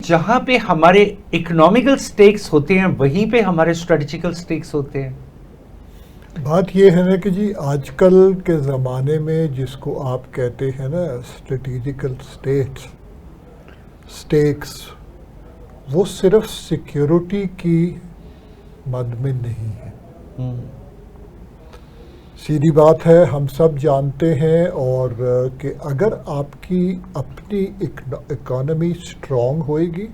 جہاں پہ ہمارے اکنامیکل سٹیکس ہوتے ہیں وہیں پہ ہمارے اسٹریٹجیکل سٹیکس ہوتے ہیں. بات یہ ہے نا کہ جی آج کل کے زمانے میں جس کو آپ کہتے ہیں نا اسٹریٹجیکل سٹیکس، وہ صرف سیکیورٹی کی مد میں نہیں ہے. سیدھی بات ہے، ہم سب جانتے ہیں اور کہ اگر آپ کی اپنی اکانومی اسٹرانگ ہوئے گی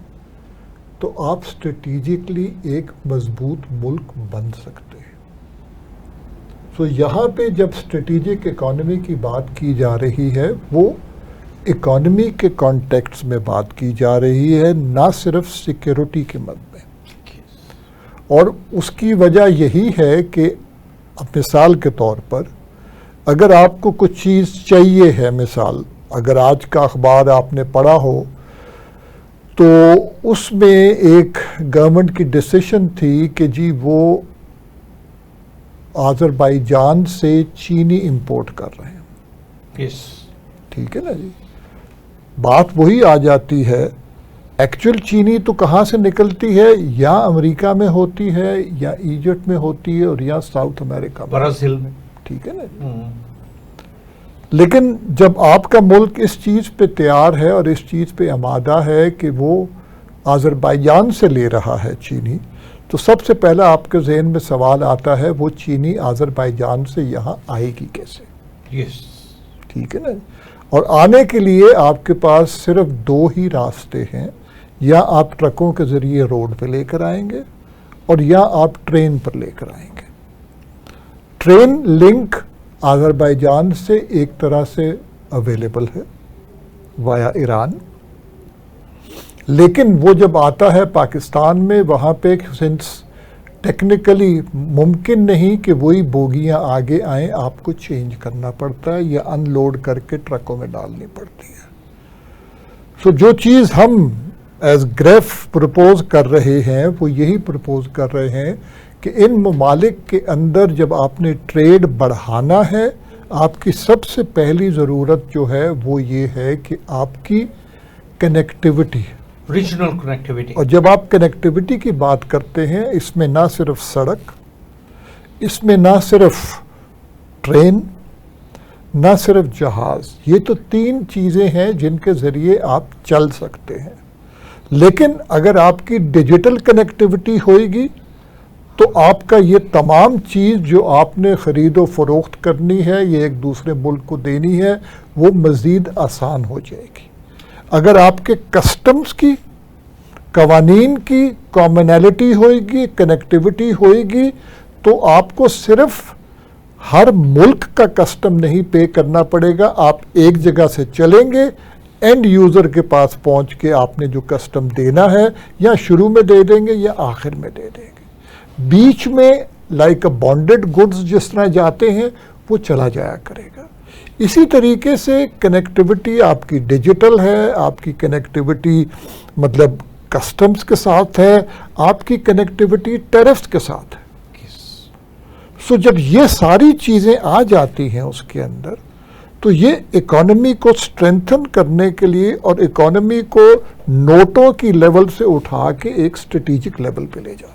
تو آپ اسٹریٹجکلی ایک مضبوط ملک بن سکتے ہیں. سو یہاں پہ جب اسٹریٹجک اکانومی کی بات کی جا رہی ہے، وہ اکانومی کے کانٹیکٹس میں بات کی جا رہی ہے، نہ صرف سیکیورٹی کے مد میں. اور اس کی وجہ یہی ہے کہ اب مثال کے طور پر اگر آپ کو کچھ چیز چاہیے ہے، مثال اگر آج کا اخبار آپ نے پڑھا ہو تو اس میں ایک گورنمنٹ کی ڈیسیشن تھی کہ جی وہ آذربائیجان سے چینی امپورٹ کر رہے ہیں. ٹھیک ہے نا جی، بات وہی آ جاتی ہے، ایکچوئل چینی تو کہاں سے نکلتی ہے؟ یا امریکہ میں ہوتی ہے، یا ایجپٹ میں ہوتی ہے، اور یا ساؤتھ امریکہ میں، برازیل میں. ٹھیک ہے نا. لیکن جب آپ کا ملک اس چیز پہ تیار ہے اور اس چیز پہ آمادہ ہے کہ وہ آذربائیجان سے لے رہا ہے چینی، تو سب سے پہلا آپ کے ذہن میں سوال آتا ہے وہ چینی آذربائیجان سے یہاں آئے گی کیسے؟ ٹھیک ہے نا. اور آنے کے لیے آپ کے پاس صرف دو ہی راستے ہیں، یا آپ ٹرکوں کے ذریعے روڈ پہ لے کر آئیں گے، اور یا آپ ٹرین پر لے کر آئیں گے. ٹرین لنک آذربائیجان سے ایک طرح سے اویلیبل ہے وایا ایران، لیکن وہ جب آتا ہے پاکستان میں، وہاں پہ سنس ٹیکنیکلی ممکن نہیں کہ وہی بوگیاں آگے آئیں، آپ کو چینج کرنا پڑتا ہے یا ان لوڈ کر کے ٹرکوں میں ڈالنی پڑتی ہے. سو جو چیز ہم ایز گریف پرپوز کر رہے ہیں وہ یہی پرپوز کر رہے ہیں کہ ان ممالک کے اندر جب آپ نے ٹریڈ بڑھانا ہے، آپ کی سب سے پہلی ضرورت جو ہے وہ یہ ہے کہ آپ کی کنیکٹیوٹی، ریجنل کنیکٹیوٹی. اور جب آپ کنیکٹیوٹی کی بات کرتے ہیں، اس میں نہ صرف سڑک، اس میں نہ صرف ٹرین، نہ صرف جہاز، یہ تو تین چیزیں ہیں جن کے ذریعے آپ چل سکتے ہیں. لیکن اگر آپ کی ڈیجیٹل کنیکٹیوٹی ہوئے گی تو آپ کا یہ تمام چیز جو آپ نے خرید و فروخت کرنی ہے، یہ ایک دوسرے ملک کو دینی ہے، وہ مزید آسان ہو جائے گی. اگر آپ کے کسٹمز کی، قوانین کی کامنالٹی ہوئے گی، کنیکٹیوٹی ہوئے گی، تو آپ کو صرف ہر ملک کا کسٹم نہیں پے کرنا پڑے گا. آپ ایک جگہ سے چلیں گے، اینڈ یوزر کے پاس پہنچ کے آپ نے جو کسٹم دینا ہے یا شروع میں دے دیں گے یا آخر میں دے دیں گے. بیچ میں لائک اے بانڈڈ گڈز جس طرح جاتے ہیں وہ چلا جایا کرے گا. اسی طریقے سے کنیکٹیوٹی آپ کی ڈیجیٹل ہے، آپ کی کنیکٹیوٹی مطلب کسٹمز کے ساتھ ہے، آپ کی کنیکٹیوٹی ٹیرفز کے ساتھ ہے. سو جب یہ ساری چیزیں آ جاتی ہیں اس کے اندر، تو یہ اکانومی کو سٹرینتھن کرنے کے لیے اور اکانومی کو نوٹوں کی لیول سے اٹھا کے ایک اسٹریٹجک لیول پہ لے جاتا ہے.